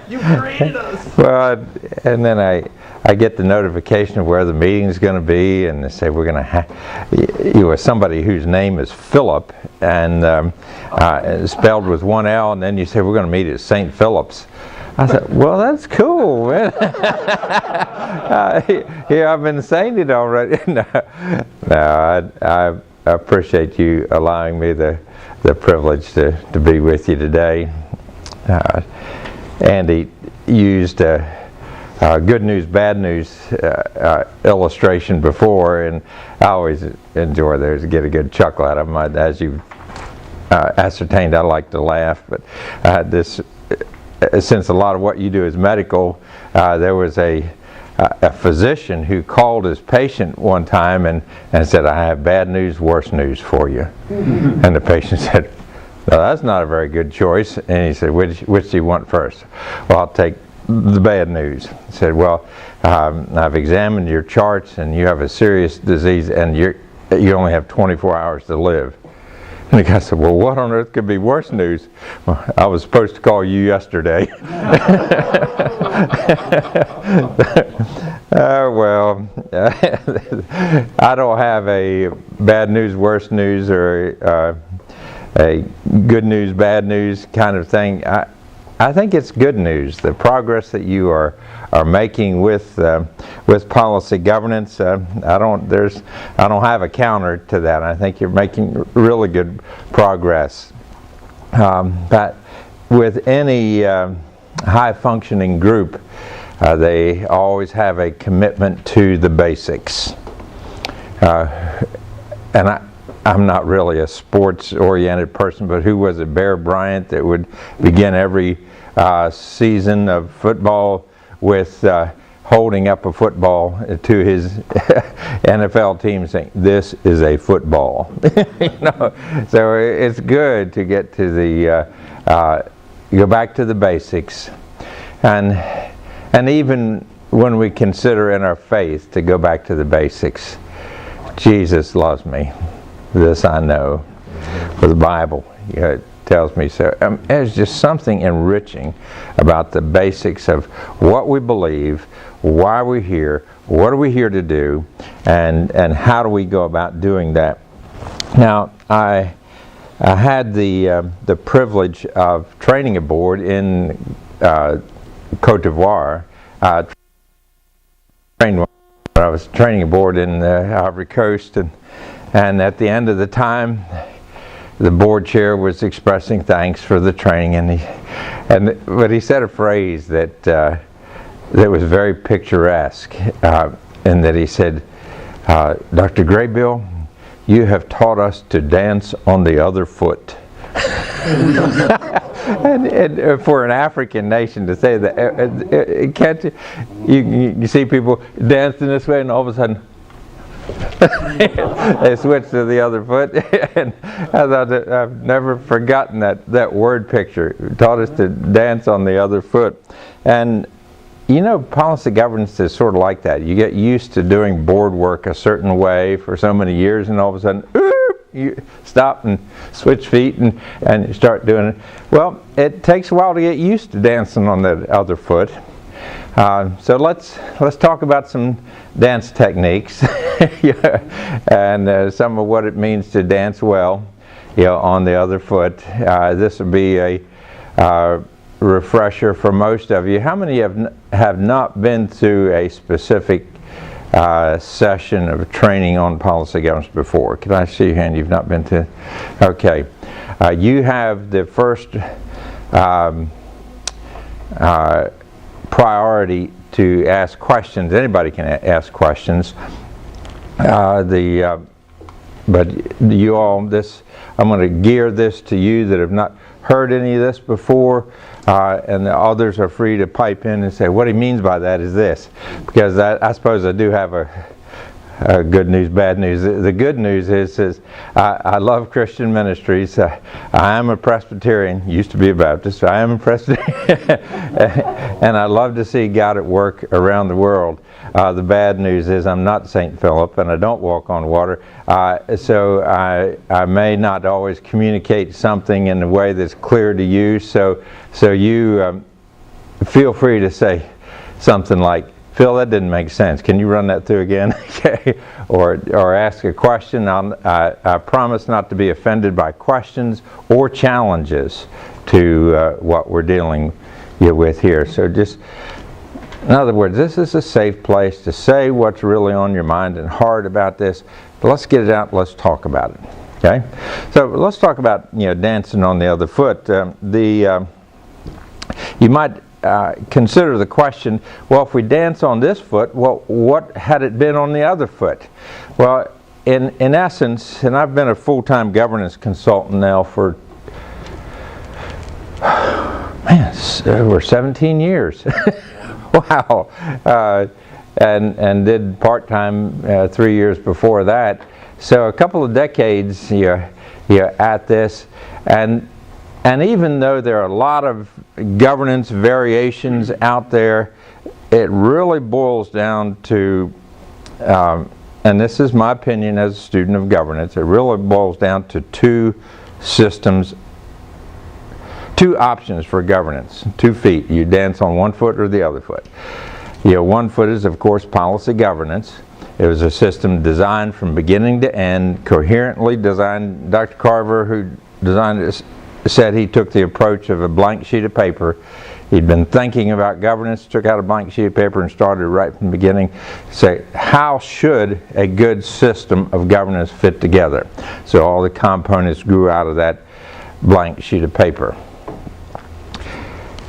You created us. Well, and then I get the notification of where the meeting is going to be, and they say we're going to you are somebody whose name is Philip, and spelled with one L, and then you say we're going to meet at St. Philip's. I said, well, that's cool, man. Here I've been saying it already. No, I appreciate you allowing me the privilege to be with you today. Andy used good news, bad news illustration before, and I always enjoy those, get a good chuckle out of them. As you ascertained, I like to laugh, but since a lot of what you do is medical, there was a physician who called his patient one time and said, I have bad news, worse news for you. And the patient said, no, that's not a very good choice. And he said, which do you want first? Well, I'll take the bad news. He said, well, I've examined your charts and you have a serious disease and you only have 24 hours to live. And the guy said, well, what on earth could be worse news? Well, I was supposed to call you yesterday. Well, I don't have a bad news, worse news, or a good news, bad news kind of thing. I think it's good news. The progress that you are making with policy governance. I don't have a counter to that. I think you're making really good progress. But with any high functioning group, they always have a commitment to the basics. And I'm not really a sports-oriented person, but who was it, Bear Bryant, that would begin every season of football with holding up a football to his NFL team saying, this is a football. So it's good to get to the, go back to the basics. And even when we consider in our faith to go back to the basics, Jesus loves me. This I know, for the Bible tells me so. There's just something enriching about the basics of what we believe, why we're here, what are we here to do, and how do we go about doing that. Now, I had the privilege of training aboard in Cote d'Ivoire. I was training aboard in the Ivory Coast, and at the end of the time, the board chair was expressing thanks for the training, but he said a phrase that was very picturesque, in that he said, Dr. Graybill, you have taught us to dance on the other foot. and for an African nation to say that, can't you see people dancing this way and all of a sudden they switch to the other foot. And I thought that I've never forgotten that word picture. It taught us to dance on the other foot. And you know, policy governance is sort of like that. You get used to doing board work a certain way for so many years, and all of a sudden, you stop and switch feet and you start doing it. Well, it takes a while to get used to dancing on the other foot. So let's talk about some dance techniques and some of what it means to dance well, on the other foot. This will be a refresher for most of you. How many have not been through a specific session of training on policy governance before? Can I see your hand? You've not been to? Okay. You have the first priority to ask questions. Anybody can ask questions. But you all, I'm going to gear this to you that have not heard any of this before, and the others are free to pipe in and say, what he means by that is this, because I suppose I do have a good news, bad news. The good news is I love Christian ministries. I am a Presbyterian, used to be a Baptist, so I am a Presbyterian, and I love to see God at work around the world. The bad news is I'm not St. Philip, and I don't walk on water, so I may not always communicate something in a way that's clear to you. So you feel free to say something like, Phil, that didn't make sense. Can you run that through again? Okay. Or ask a question. I promise not to be offended by questions or challenges to what we're dealing with here. So just, in other words, this is a safe place to say what's really on your mind and heart about this. But let's get it out. Let's talk about it. Okay. So let's talk about dancing on the other foot. You might consider the question, well, if we dance on this foot, well, what had it been on the other foot? Well, in essence, and I've been a full-time governance consultant now for, over 17 years. Wow. And did part-time 3 years before that. So a couple of decades you're at this, and even though there are a lot of governance variations out there, it really boils down to, and this is my opinion as a student of governance, it really boils down to two options for governance, 2 feet. You dance on one foot or the other foot. One foot is, of course, policy governance. It was a system designed from beginning to end, coherently designed. Dr. Carver, who designed it, said he took the approach of a blank sheet of paper. He'd been thinking about governance, took out a blank sheet of paper and started right from the beginning to say, how should a good system of governance fit together? So all the components grew out of that blank sheet of paper.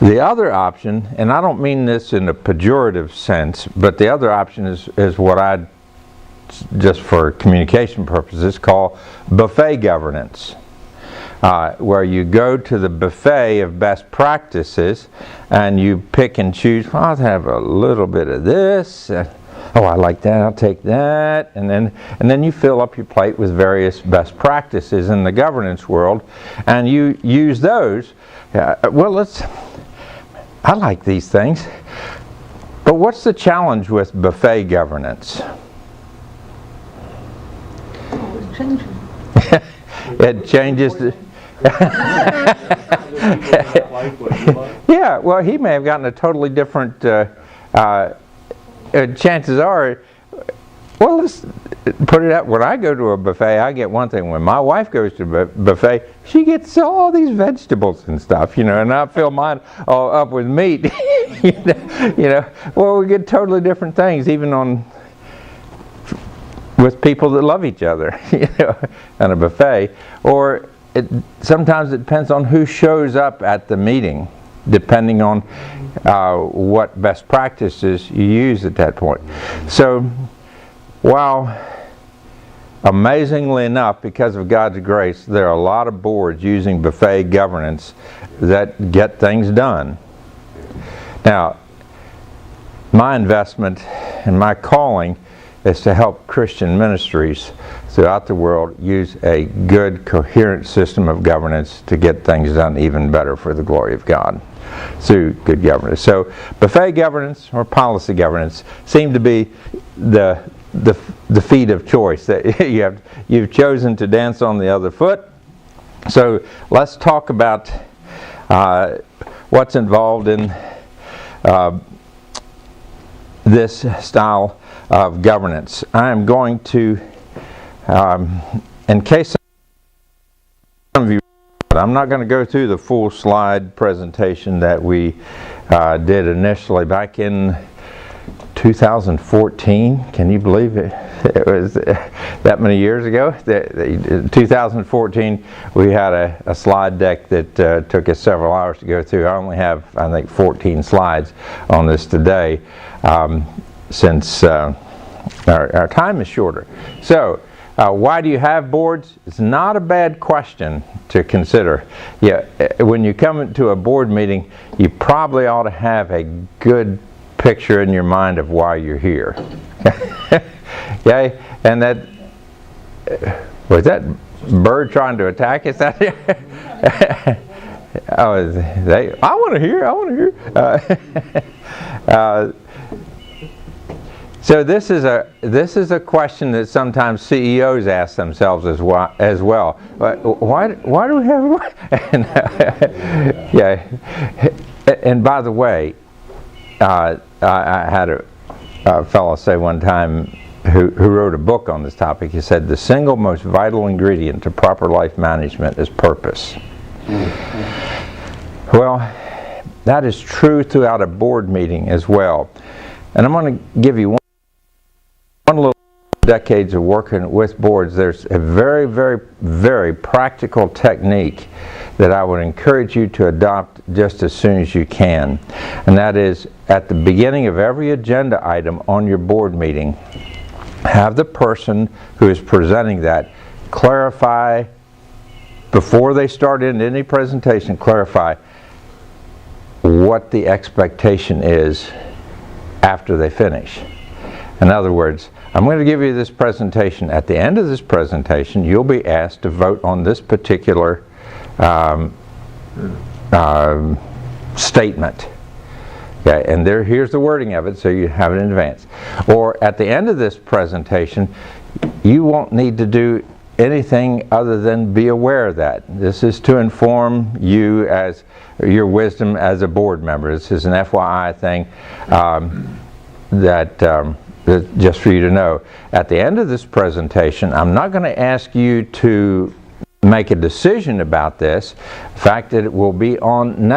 The other option, and I don't mean this in a pejorative sense, but the other option is what I, just for communication purposes, call buffet governance. Where you go to the buffet of best practices and you pick and choose, well, I'll have a little bit of this, oh, I like that, I'll take that, and then you fill up your plate with various best practices in the governance world, and you use those. I like these things, but what's the challenge with buffet governance? Oh, it changes. It changes. Yeah, well, he may have gotten a totally different. Chances are, well, let's put it out. When I go to a buffet, I get one thing. When my wife goes to a buffet, she gets all these vegetables and stuff, and I fill mine all up with meat. Well, we get totally different things, even with people that love each other, at a buffet. Or sometimes it depends on who shows up at the meeting, depending on what best practices you use at that point. So, while amazingly enough, because of God's grace, there are a lot of boards using buffet governance that get things done. Now, my investment and my calling is to help Christian ministries throughout the world use a good, coherent system of governance to get things done even better for the glory of God through good governance. So buffet governance or policy governance seem to be the feet of choice that you've chosen to dance on the other foot. So let's talk about what's involved in this style of governance. I am going to, in case some of you, I'm not going to go through the full slide presentation that we did initially back in 2014. Can you believe it? It was that many years ago. 2014, we had a slide deck that took us several hours to go through. I only have, I think, 14 slides on this today, since our time is shorter. So, why do you have boards? It's not a bad question to consider. Yeah, when you come to a board meeting, you probably ought to have a good picture in your mind of why you're here. Okay, and that was that bird trying to attack us out there? Oh, I want to hear. I want to hear. So this is a question that sometimes CEOs ask themselves as well. Why do we have? Yeah, And by the way, I had a fellow say one time who wrote a book on this topic. He said the single most vital ingredient to proper life management is purpose. Well, that is true throughout a board meeting as well. And I'm going to give you one little decades of working with boards. There's a very, very, very practical technique that I would encourage you to adopt just as soon as you can. And that is, at the beginning of every agenda item on your board meeting, have the person who is presenting that clarify, before they start into any presentation, clarify what the expectation is after they finish. In other words, I'm going to give you this presentation. At the end of this presentation, you'll be asked to vote on this particular statement. Okay, and here's the wording of it, so you have it in advance. Or at the end of this presentation, you won't need to do anything other than be aware of that. This is to inform you as your wisdom as a board member. This is an FYI thing just for you to know. At the end of this presentation, I'm not going to ask you to make a decision about this. In fact, it will be on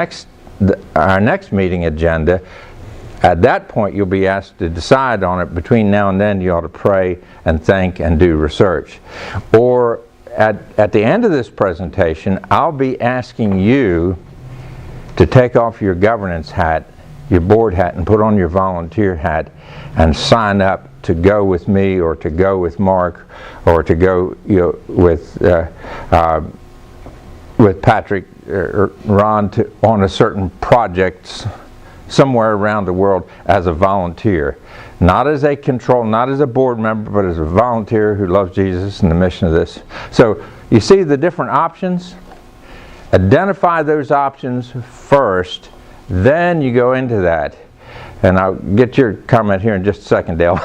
our next meeting agenda. At that point, you'll be asked to decide on it. Between now and then, you ought to pray and think and do research. Or at the end of this presentation, I'll be asking you to take off your governance hat, your board hat, and put on your volunteer hat and sign up to go with me, or to go with Mark, or to go with Patrick or Ron on a certain project somewhere around the world as a volunteer. Not as a not as a board member, but as a volunteer who loves Jesus and the mission of this. So you see the different options? Identify those options first, then you go into that. And I'll get your comment here in just a second, Dale.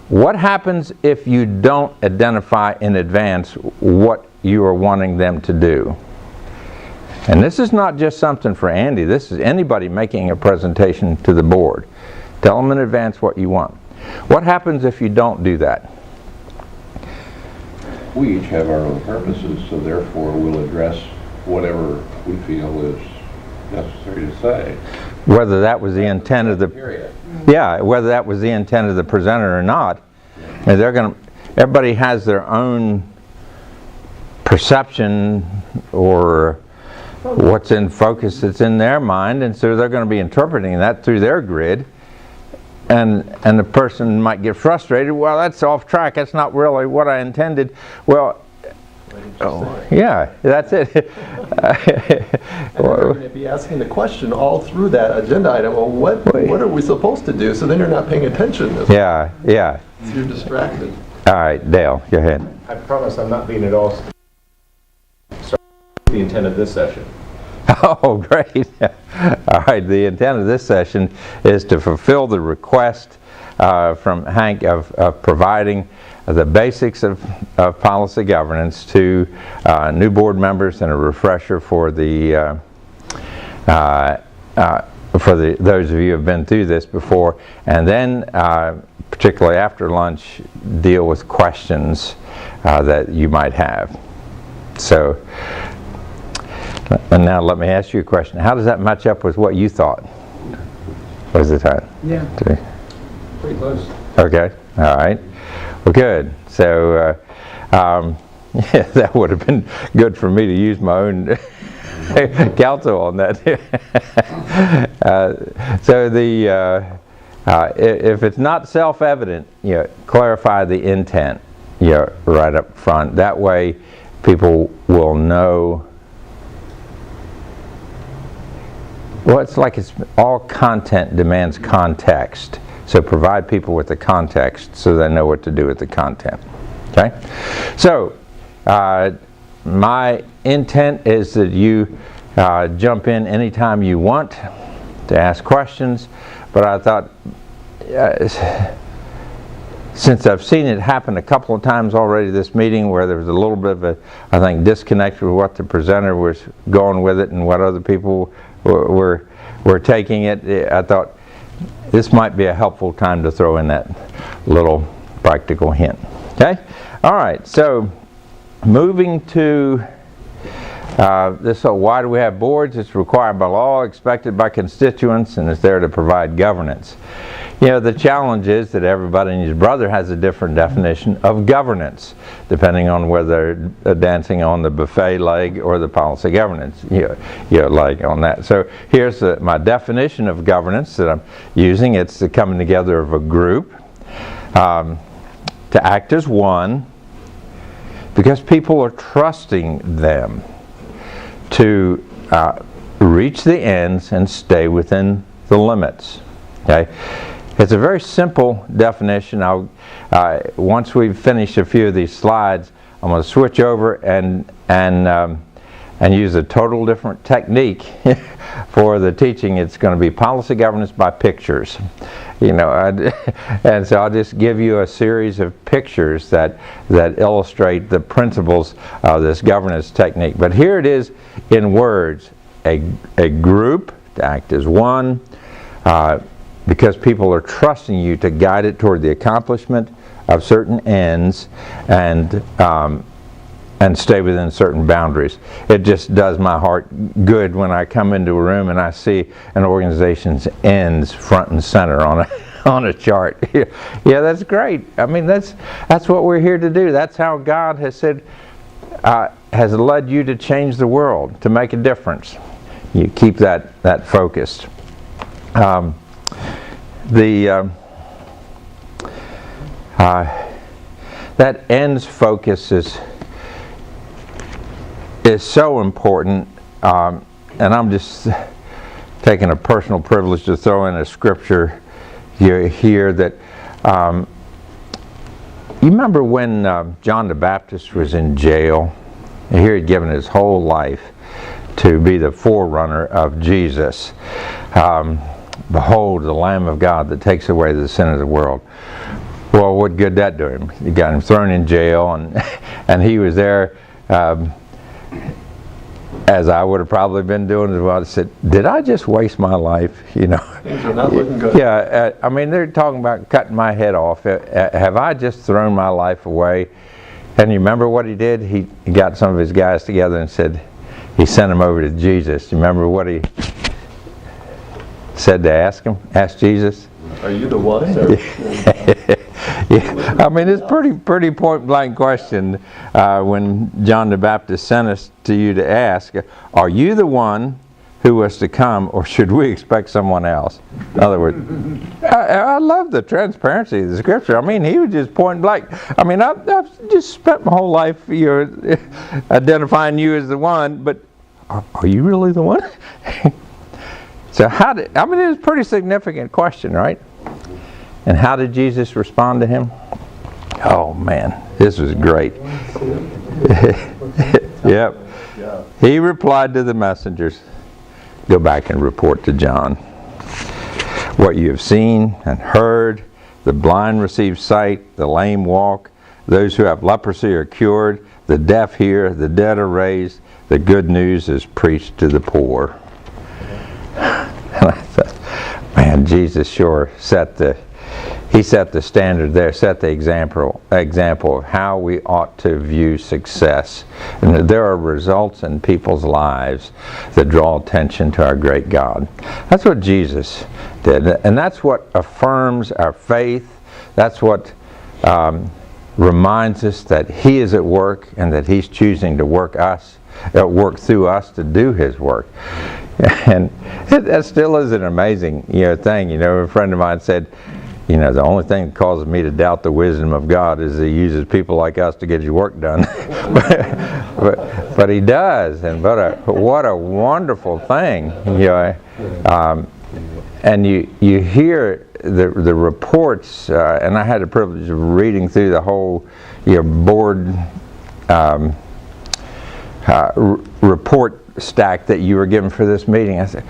What happens if you don't identify in advance what you are wanting them to do? And this is not just something for Andy. This is anybody making a presentation to the board. Tell them in advance what you want. What happens if you don't do that? We each have our own purposes, so therefore we'll address whatever we feel is necessary to say. Whether that was the intent of the whether that was the intent of the presenter or not. And everybody has their own perception or what's in focus that's in their mind, and so they're going to be interpreting that through their grid. And the person might get frustrated. Well, that's off track. That's not really what I intended. Well, yeah, that's it. And you're going to be asking the question all through that agenda item. Well, what are we supposed to do? So then you're not paying attention. Yeah. So you're distracted. All right, Dale, go ahead. I promise I'm not being at all the intent of this session. Oh, great. All right, the intent of this session is to fulfill the request from Hank of providing the basics of policy governance to new board members, and a refresher for those of you who have been through this before, and then particularly after lunch, deal with questions that you might have. So, and now let me ask you a question. How does that match up with what you thought was the time? Yeah. Pretty close. Okay, all right. Well, good. So, yeah, that would have been good for me to use my own counsel on that. So if it's not self-evident, clarify the intent, right up front. That way, people will know. Well, it's like all content demands context. So provide people with the context so they know what to do with the content. Okay? So my intent is that you jump in anytime you want to ask questions, but I thought since I've seen it happen a couple of times already this meeting where there was a little bit of a, I think, disconnect with what the presenter was going with it and what other people we're taking it, I thought this might be a helpful time to throw in that little practical hint. Okay? All right, so moving to this whole, why do we have boards? It's required by law, expected by constituents, and is there to provide governance. You know, the challenge is that everybody and his brother has a different definition of governance, depending on whether they're dancing on the buffet leg or the policy governance leg on that. So here's my definition of governance that I'm using. It's the coming together of a group to act as one because people are trusting them to reach the ends and stay within the limits. Okay? It's a very simple definition. Once we've finished a few of these slides, I'm going to switch over and use a total different technique for the teaching. It's going to be policy governance by pictures. You know, and so I'll just give you a series of pictures that illustrate the principles of this governance technique. But here it is in words: a group to act as one. Because people are trusting you to guide it toward the accomplishment of certain ends and stay within certain boundaries. It just does my heart good when I come into a room and I see an organization's ends front and center on a chart. Yeah, that's great. I mean, that's what we're here to do. That's how God has said, has led you to change the world, to make a difference. You keep that focused. That ends focus is so important, and I'm just taking a personal privilege to throw in a scripture here that you remember when John the Baptist was in jail, and here he'd given his whole life to be the forerunner of Jesus. Behold, the Lamb of God that takes away the sin of the world. Well, what good did that do him? He got him thrown in jail, and he was there, as I would have probably been doing as well. I said, did I just waste my life? You know. Things are not looking good. Yeah, I mean, they're talking about cutting my head off. Have I just thrown my life away? And you remember what he did? He got some of his guys together and said, he sent them over to Jesus. You remember what he said to ask Jesus? Are you the one? Yeah. I mean, it's pretty point blank question when John the Baptist sent us to you to ask, are you the one who was to come, or should we expect someone else? In other words, I love the transparency of the scripture. I mean, he was just point blank. I mean, I've just spent my whole life identifying you as the one, but are you really the one? So I mean, it was a pretty significant question, right? And how did Jesus respond to him? Oh man, this was great. Yep. He replied to the messengers, go back and report to John what you have seen and heard. The blind receive sight, the lame walk, those who have leprosy are cured, the deaf hear, the dead are raised, the good news is preached to the poor. And I thought, man, Jesus sure set the standard there, set the example of how we ought to view success. And there are results in people's lives that draw attention to our great God. That's what Jesus did, and that's what affirms our faith. That's what reminds us that He is at work and that He's choosing to work through us to do His work. And that still is an amazing thing. A friend of mine said, the only thing that causes me to doubt the wisdom of God is He uses people like us to get His work done. but He does, and what a wonderful thing. And you hear the reports, and I had the privilege of reading through the whole board report stack that you were given for this meeting. I said,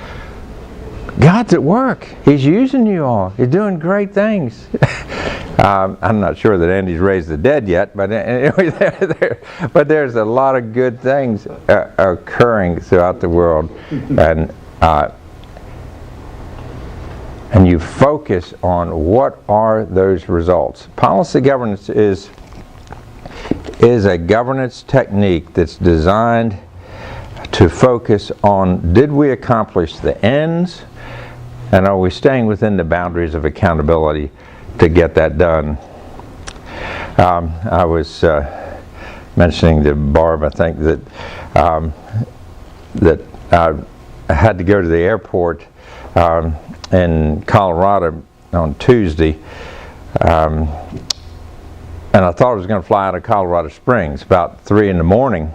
God's at work. He's using you all. He's doing great things. I'm not sure that Andy's raised the dead yet, but anyway, but there's a lot of good things occurring throughout the world, and and you focus on what are those results. Policy governance is a governance technique that's designed to focus on, did we accomplish the ends, and are we staying within the boundaries of accountability to get that done? I was mentioning to Barb, I think, that I had to go to the airport in Colorado on Tuesday, and I thought I was going to fly out of Colorado Springs. About 3 in the morning,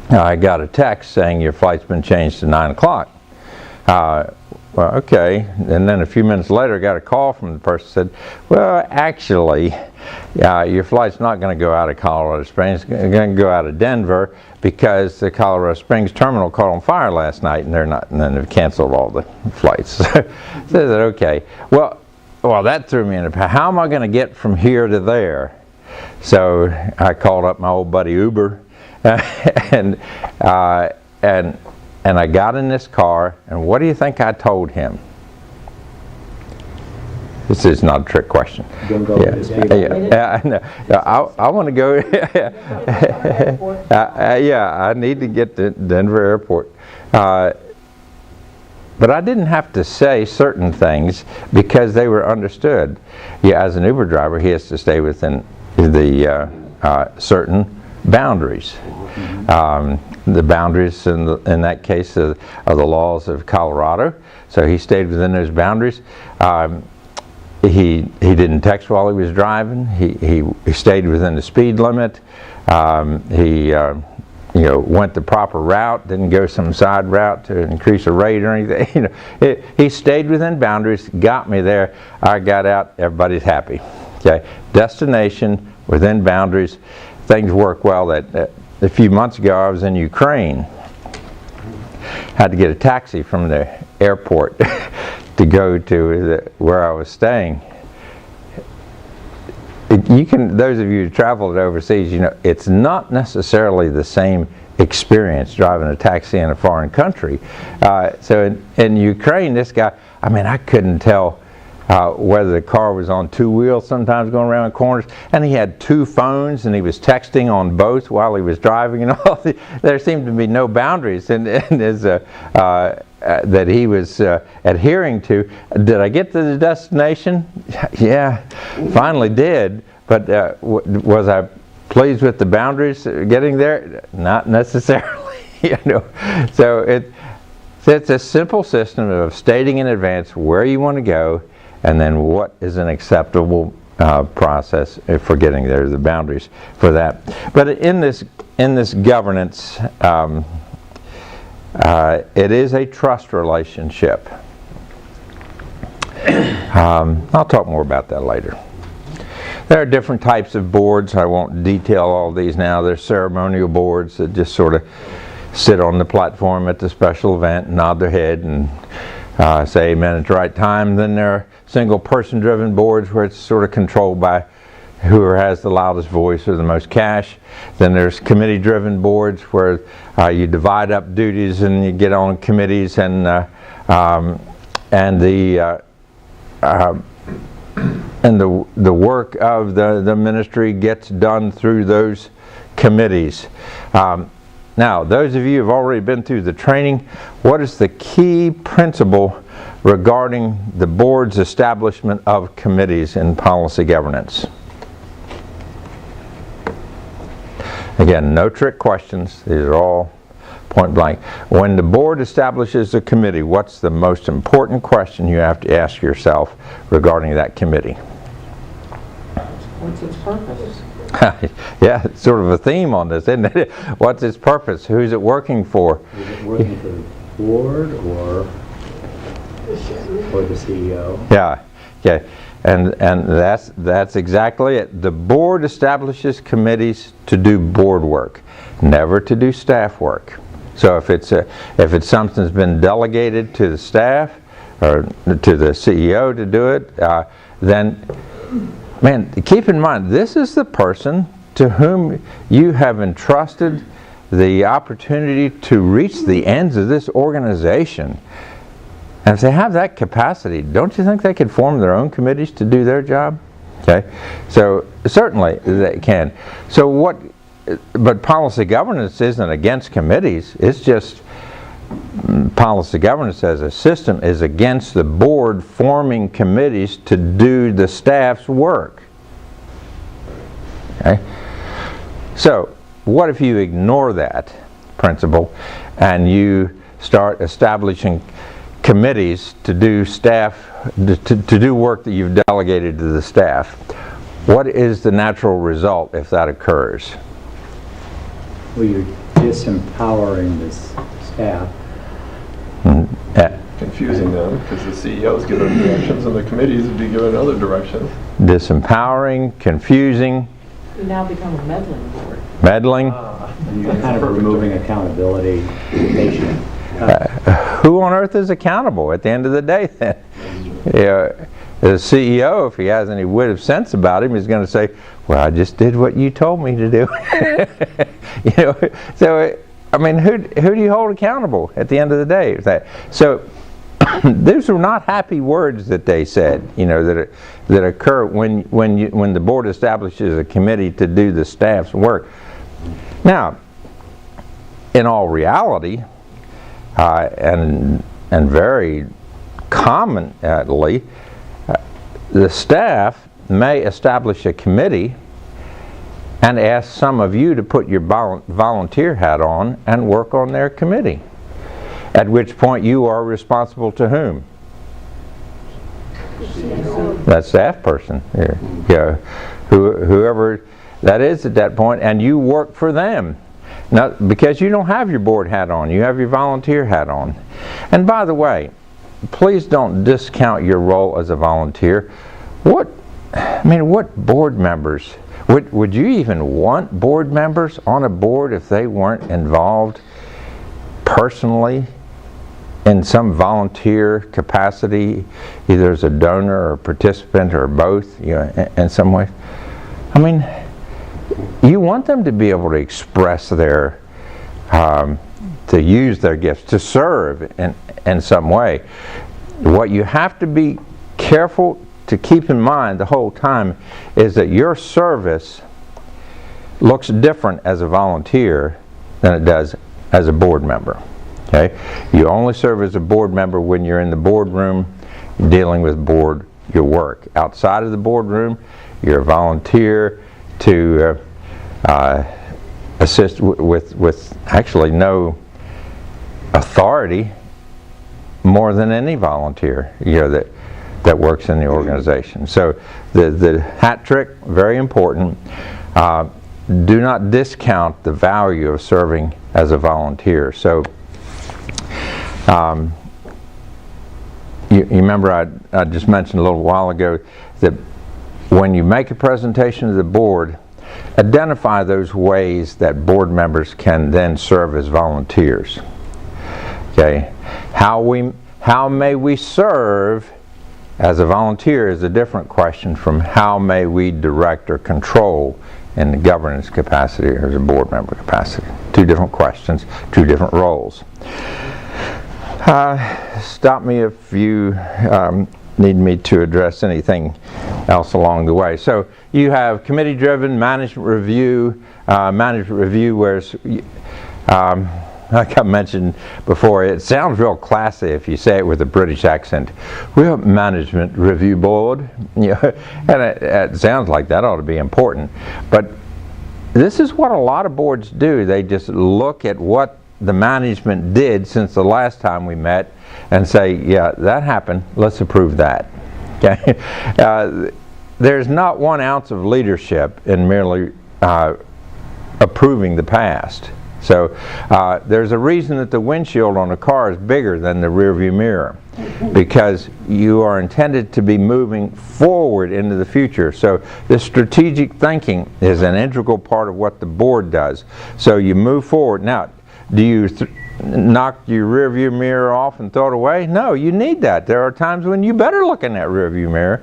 I got a text saying your flight's been changed to 9 o'clock. Well, okay, and then a few minutes later I got a call from the person that said, well, actually, your flight's not going to go out of Colorado Springs, it's going to go out of Denver because the Colorado Springs terminal caught on fire last night and then they've canceled all the flights. So I said, okay, well, that threw me in a panic. How am I going to get from here to there? So I called up my old buddy Uber, and I got in this car, and what do you think I told him? This is not a trick question. Don't go with the speed limit. I want to go. I need to get to Denver Airport. But I didn't have to say certain things because they were understood. Yeah, as an Uber driver, he has to stay within the certain boundaries. The boundaries in that case are the laws of Colorado. So he stayed within those boundaries. He didn't text while he was driving. He stayed within the speed limit. He went the proper route, didn't go some side route to increase the rate or anything. He stayed within boundaries, got me there. I got out, everybody's happy. Okay, destination within boundaries, things work well. That a few months ago I was in Ukraine. Had to get a taxi from the airport to go to where I was staying. Those of you who traveled overseas, it's not necessarily the same experience driving a taxi in a foreign country. So in Ukraine, this guy, I couldn't tell whether the car was on two wheels, sometimes going around corners, and he had two phones, and he was texting on both while he was driving, and all. There seemed to be no boundaries in his that he was adhering to. Did I get to the destination? Yeah, finally did. But was I pleased with the boundaries getting there? Not necessarily. So it's a simple system of stating in advance where you want to go, and then what is an acceptable process for getting there, the boundaries for that. But in this governance, it is a trust relationship. I'll talk more about that later. There are different types of boards. I won't detail all these now. There's ceremonial boards that just sort of sit on the platform at the special event, nod their head, and say amen at the right time. Then there are single person driven boards where it's sort of controlled by whoever has the loudest voice or the most cash. Then there's committee driven boards where you divide up duties and you get on committees, and the work of the ministry gets done through those committees. Now, those of you who have already been through the training, what is the key principle regarding the board's establishment of committees in policy governance? Again, no trick questions. These are all point blank. When the board establishes a committee, what's the most important question you have to ask yourself regarding that committee? What's its purpose? Yeah, it's sort of a theme on this, isn't it? What's its purpose? Who's it working for? Is it working for the board or the CEO? Yeah, okay. And that's exactly it. The board establishes committees to do board work, never to do staff work. So if it's something's been delegated to the staff or to the CEO to do it, then, man, keep in mind, this is the person to whom you have entrusted the opportunity to reach the ends of this organization. And if they have that capacity, don't you think they could form their own committees to do their job? Okay, so certainly they can. So but policy governance isn't against committees. It's just policy governance as a system is against the board forming committees to do the staff's work. Okay, so what if you ignore that principle and you start establishing committees to do to do work that you've delegated to the staff? What is the natural result if that occurs? Well, you're disempowering this staff. Confusing them, because the CEO is given directions and the committees would be given other directions. Disempowering, confusing, You now become a meddling board. meddling. And you're kind of removing accountability to the patient. Who on earth is accountable at the end of the day then? Yeah, the CEO, if he has any wit of sense about him, is going to say, well, I just did what you told me to do. You know, so I mean, who do you hold accountable at the end of the day? So those were not happy words that they said, you know, that occur when the board establishes a committee to do the staff's work. Now, in all reality, and very commonly, the staff may establish a committee and ask some of you to put your volunteer hat on and work on their committee. At which point you are responsible to whom? That staff person. Yeah. Whoever that is at that point, and you work for them. Now, because you don't have your board hat on, you have your volunteer hat on. And by the way, please don't discount your role as a volunteer. What board members, would you even want board members on a board if they weren't involved personally in some volunteer capacity, either as a donor or participant or both, you know, in some way? I mean, you want them to be able to express their, to use their gifts, to serve in some way. What you have to be careful to keep in mind the whole time is that your service looks different as a volunteer than it does as a board member. Okay? You only serve as a board member when you're in the boardroom dealing with your work. Outside of the boardroom, you're a volunteer to assist with actually no authority more than any volunteer, you know, that works in the organization. So the hat trick, very important. Do not discount the value of serving as a volunteer. So you remember I just mentioned a little while ago that when you make a presentation to the board, identify those ways that board members can then serve as volunteers. Okay, how may we serve as a volunteer is a different question from how may we direct or control in the governance capacity or as a board member capacity. Two different questions, two different roles. Stop me if you need me to address anything else along the way. So you have committee-driven management review, whereas like I mentioned before, it sounds real classy if you say it with a British accent. We're a management review board, you know, and it sounds like that ought to be important. But this is what a lot of boards do. They just look at what the management did since the last time we met and say, yeah, that happened, let's approve that. Okay? There's not 1 ounce of leadership in merely approving the past. So there's a reason that the windshield on a car is bigger than the rearview mirror, because you are intended to be moving forward into the future. So this strategic thinking is an integral part of what the board does. So you move forward. Now, do you knock your rearview mirror off and throw it away? No, you need that. There are times when you better look in that rearview mirror,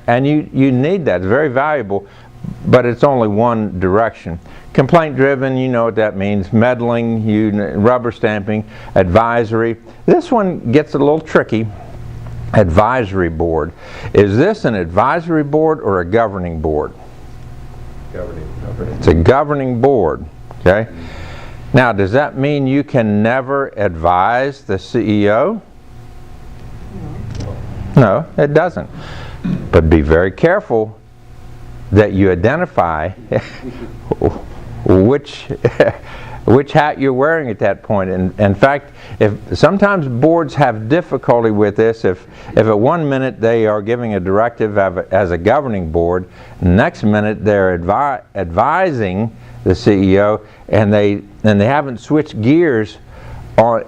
and you need that. It's very valuable, but it's only one direction. complaint driven, you know what that means. Meddling, rubber stamping, advisory. This one gets a little tricky. Advisory board. Is this an advisory board or a governing board? Governing. It's a governing board, okay? Now, does that mean you can never advise the CEO? No, it doesn't. But be very careful that you identify which hat you're wearing at that point. And in fact, if sometimes boards have difficulty with this, if at one minute they are giving a directive as a governing board, next minute they're advising the CEO, and they haven't switched gears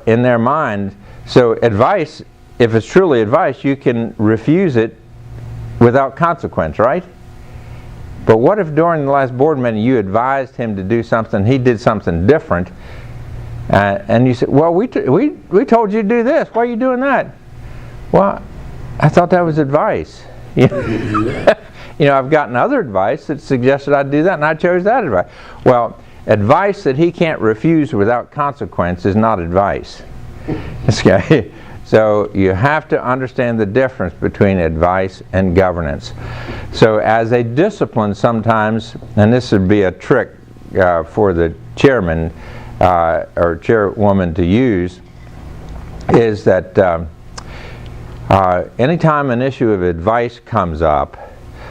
in their mind. So advice, if it's truly advice, you can refuse it without consequence, right? But what if during the last board meeting you advised him to do something, he did something different, and you said, well, we told you to do this, why are you doing that? Well, I thought that was advice. You know, I've gotten other advice that suggested I do that, and I chose that advice. Well, advice that he can't refuse without consequence is not advice. Okay? So you have to understand the difference between advice and governance. So as a discipline sometimes, and this would be a trick for the chairman or chairwoman to use, is that anytime an issue of advice comes up,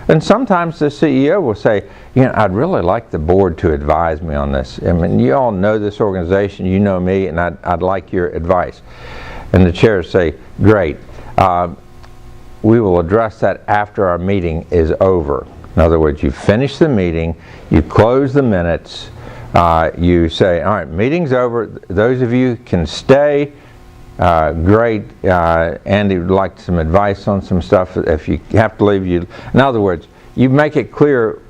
and sometimes the CEO will say, you know, I'd really like the board to advise me on this. I mean, you all know this organization, you know me, and I'd like your advice. And the chair will say, great, we will address that after our meeting is over. In other words, you finish the meeting, you close the minutes, you say, all right, meeting's over, those of you can stay, great, Andy would like some advice on some stuff. If you have to leave, you. In other words, you make it clear,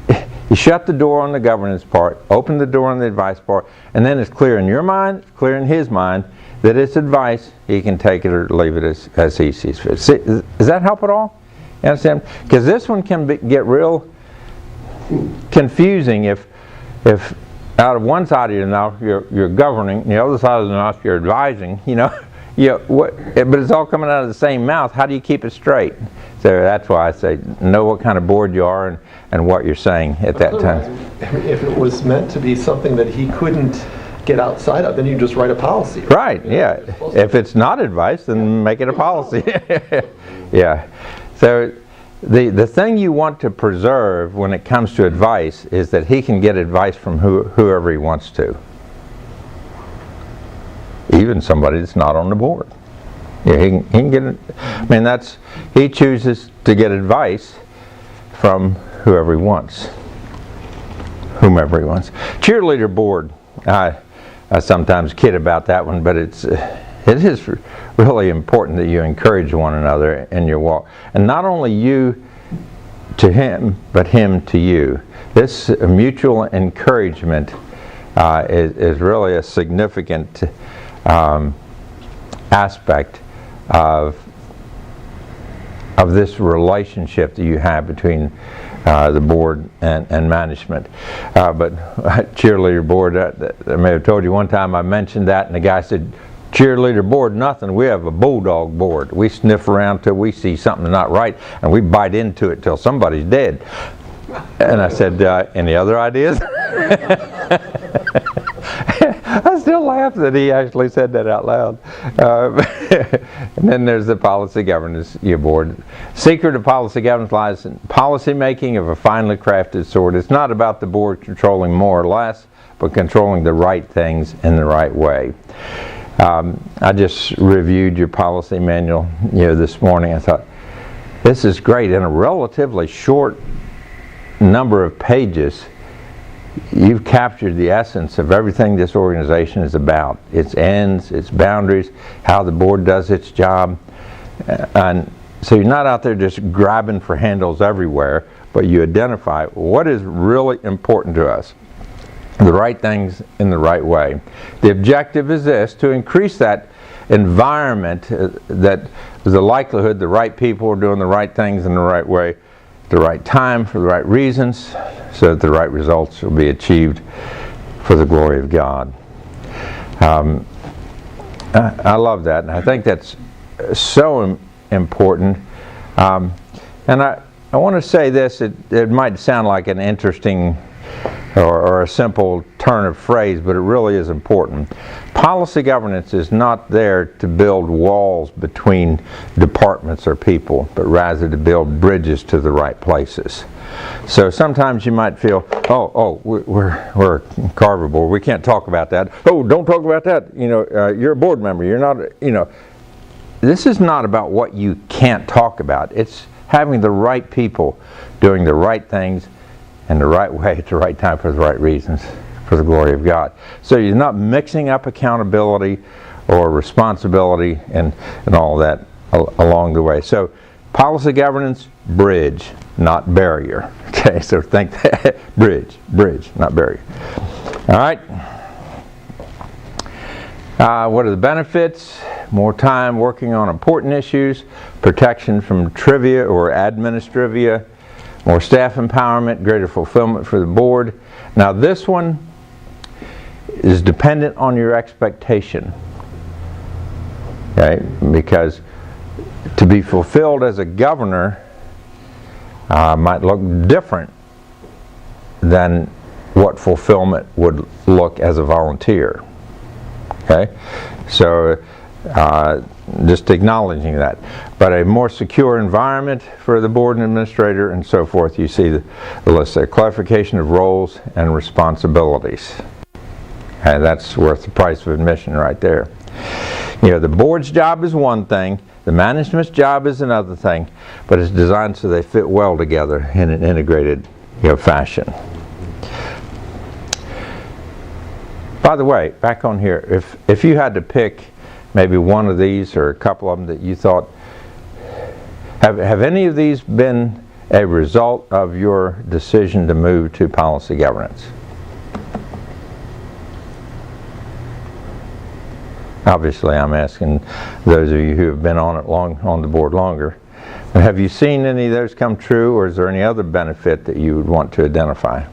you shut the door on the governance part, open the door on the advice part, and then it's clear in your mind, it's clear in his mind, that it's advice, he can take it or leave it as he sees fit. Does that help at all? You understand? Because this one can get real confusing if out of one side of your mouth you're governing, the other side of the mouth you're advising, you know. But it's all coming out of the same mouth. How do you keep it straight? So that's why I say know what kind of board you are and what you're saying at that time. If it was meant to be something that he couldn't get outside of, then you just write a policy. Right, yeah. If it's not advice, then make it a policy. Yeah. So the thing you want to preserve when it comes to advice is that he can get advice from whoever he wants to. Even somebody that's not on the board. Yeah, he can get it. I mean, he chooses to get advice from whoever he wants. Whomever he wants. Cheerleader board. I sometimes kid about that one, but it is really important that you encourage one another in your walk. And not only you to him, but him to you. This mutual encouragement is really a significant aspect of this relationship that you have between the board and management. But cheerleader board, I may have told you one time I mentioned that, and the guy said, cheerleader board, nothing. We have a bulldog board. We sniff around till we see something not right, and we bite into it till somebody's dead. And I said, any other ideas? I still laugh that he actually said that out loud. And then there's the policy governance board. Secret of policy governance lies in policy making of a finely crafted sort. It's not about the board controlling more or less, but controlling the right things in the right way. I just reviewed your policy manual this morning. I thought, this is great. In a relatively short number of pages, you've captured the essence of everything this organization is about. Its ends, its boundaries, how the board does its job. And so you're not out there just grabbing for handles everywhere, but you identify what is really important to us. The right things in the right way. The objective is this, to increase that environment that the likelihood the right people are doing the right things in the right way at the right time for the right reasons so that the right results will be achieved for the glory of God. I love that, and I think that's so important. And I want to say this, it might sound like an interesting or a simple turn of phrase, but it really is important. Policy governance is not there to build walls between departments or people, but rather to build bridges to the right places. So sometimes you might feel, we're Carver board, we can't talk about that. Oh, don't talk about that. You're a board member. You're not. This is not about what you can't talk about. It's having the right people doing the right things in the right way at the right time for the right reasons for the glory of God. So you're not mixing up accountability or responsibility and all that along the way. So policy governance, bridge, not barrier. Okay, so think that. Bridge, not barrier. All right. What are the benefits? More time working on important issues, protection from trivia or administrivia, more staff empowerment, greater fulfillment for the board. Now this one is dependent on your expectation. Okay, because to be fulfilled as a governor might look different than what fulfillment would look as a volunteer. Okay, so just acknowledging that. But a more secure environment for the board and administrator and so forth, you see the list there. Clarification of roles and responsibilities. And that's worth the price of admission right there. The board's job is one thing, the management's job is another thing, but it's designed so they fit well together in an integrated fashion. By the way, back on here, if you had to pick maybe one of these or a couple of them that you thought, have any of these been a result of your decision to move to policy governance? Obviously, I'm asking those of you who have been on the board longer. Have you seen any of those come true, or is there any other benefit that you would want to identify?